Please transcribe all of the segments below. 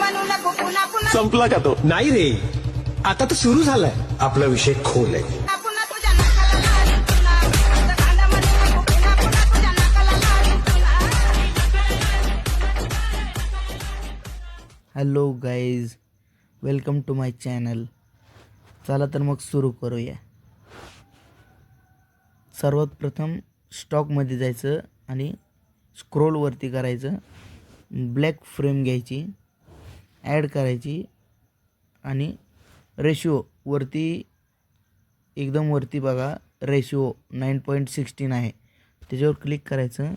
संपला का तो? नाही रे, आता तर सुरू झालाय. आपला विषय खोल आहे. Hello guys, welcome to my channel. चला तर मग सुरू करूया. सर्वात प्रथम स्टॉकमध्ये जायचं आणि स्क्रोलवरती करायचं. ब्लॅक फ्रेम घ्यायची, ॲड करायची आणि रेशिओवरती एकदम वरती बघा, रेशिओ 9.16 आहे, त्याच्यावर क्लिक करायचं.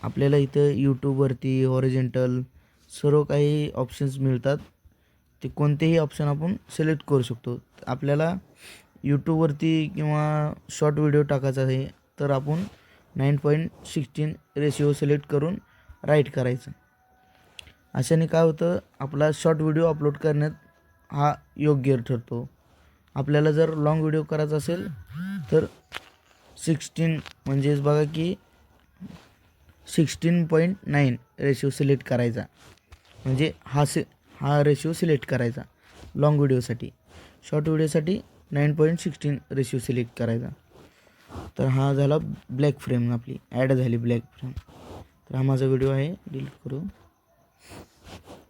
आपल्याला इथं यूट्यूबवरती हॉरिझॉन्टल सर्व काही ऑप्शन्स मिळतात. ते कोणतेही ऑप्शन आपण सिलेक्ट करू शकतो. आपल्याला यूट्यूबवरती किंवा शॉर्ट व्हिडिओ टाकायचा आहे तर आपण 9.16 रेशिओ सिलेक्ट करून राईट करायचं. अशाने काय होतं, आपला शॉर्ट व्हिडिओ अपलोड करण्यात हा योग्य ठरतो. आपल्याला जर लॉंग व्हिडिओ करायचा असेल तर 16 म्हणजेच बघा की 16.9 रेशिओ सिलेक्ट करायचा, म्हणजे हा रेशिओ सिलेक्ट करायचा लॉंग व्हिडिओसाठी. शॉर्ट व्हिडिओसाठी 9.16 रेशिओ सिलेक्ट करायचा. तर हा झाला ब्लॅक फ्रेम, आपली ॲड झाली ब्लॅक फ्रेम. तर हा माझा व्हिडिओ आहे, डिलीट करू.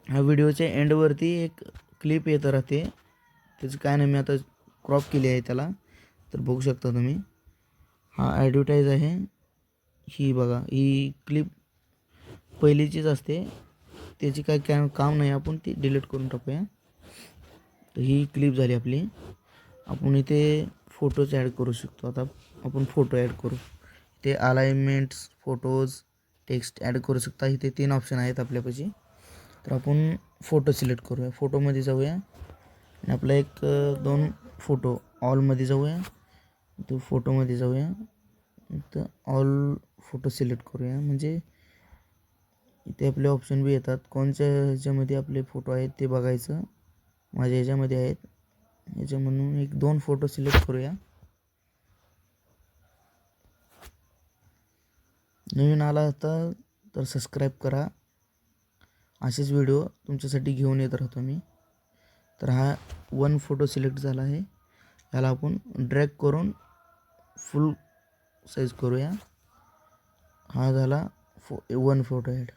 हा व्हिडिओच्या एंडवरती एक क्लिप येत राहते, त्याचं काय नाही, मी आता क्रॉप केली आहे त्याला, तर बघू शकता तुम्ही. हा ॲडव्हर्टाईज आहे, ही बघा, ही क्लिप पहिलीचीच असते, त्याची काय काम नाही, आपण ती डिलीट करून टाकूया. तर ही क्लिप झाली आपली. आपण इथे फोटोज ॲड करू शकतो. आता आपण फोटो ॲड करू. इथे अलाइनमेंट्स, फोटोज, टेक्स्ट ॲड करू शकता. इथे 3 ऑप्शन आहेत आपल्यापाशी. तर आपण फोटो सिलेक्ट करूया, फोटोमध्ये जाऊया आणि आपला एक 2 फोटो ऑलमध्ये जाऊया. तो फोटोमध्ये जाऊया, तर ऑल फोटो सिलेक्ट करूया. म्हणजे इथे आपले ऑप्शन बी येतात, कोणत्या ह्याच्यामध्ये आपले फोटो आहेत ते बघायचं. माझ्या ह्याच्यामध्ये आहेत, ह्याच्या म्हणून एक 2 फोटो सिलेक्ट करूया. नवीन आला होता तर सबस्क्राईब करा, असेच व्हिडिओ तुमच्यासाठी घेऊन येत राहतो मी. तर हा 1 फोटो सिलेक्ट झाला आहे, याला आपण ड्रॅग करून फुल साईज करूया. हा झाला 1 फोटो ॲड.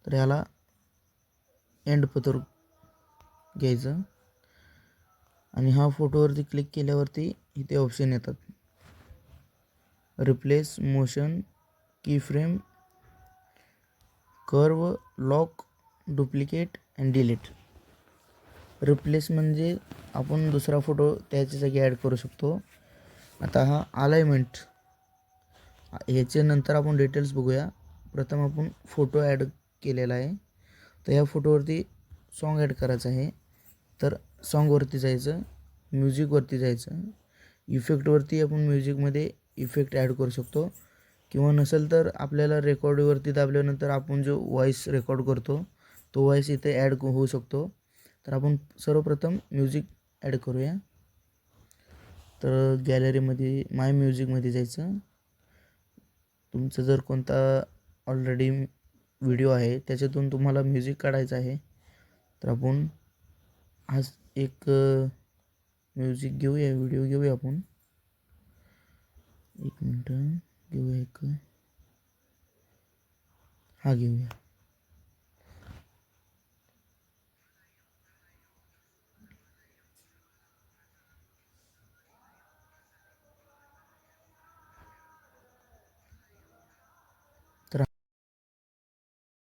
तर याला एंड पत्र घ्यायचं आणि हा फोटोवरती क्लिक केल्यावरती इथे ऑप्शन येतात, रिप्लेस मोशन, की frame, curve, lock, duplicate and delete. Replace म्हणजे आपण दुसरा फोटो त्याच्या जागी ॲड करू शकतो. आता हा अलाइनमेंट, ह्याच्या नंतर आपण डिटेल्स बघूया. प्रथम आपण फोटो ॲड केलेला आहे, तर ह्या फोटोवरती सॉन्ग ॲड करायचं आहे. तर सॉन्गवरती जायचं, म्युझिकवरती जायचं, इफेक्टवरती आपण म्युझिकमध्ये इफेक्ट ॲड करू शकतो. किंवा नसेल तर आपल्याला रेकॉर्डवरती दाबल्यानंतर आपण जो व्हॉईस रेकॉर्ड करतो तो व्हॉईस इथे ॲड होऊ शकतो. तर आपण सर्वप्रथम म्युझिक ॲड करूया. तर गॅलरीमध्ये माय म्युझिकमध्ये जायचं. तुमचं जर कोणता ऑलरेडी व्हिडिओ आहे त्याच्यातून तुम्हाला म्युझिक काढायचं आहे, तर आपण आज एक म्युझिक घेऊया, व्हिडिओ घेऊया. आपण 1 मिनटं घेऊया, हा घेऊया.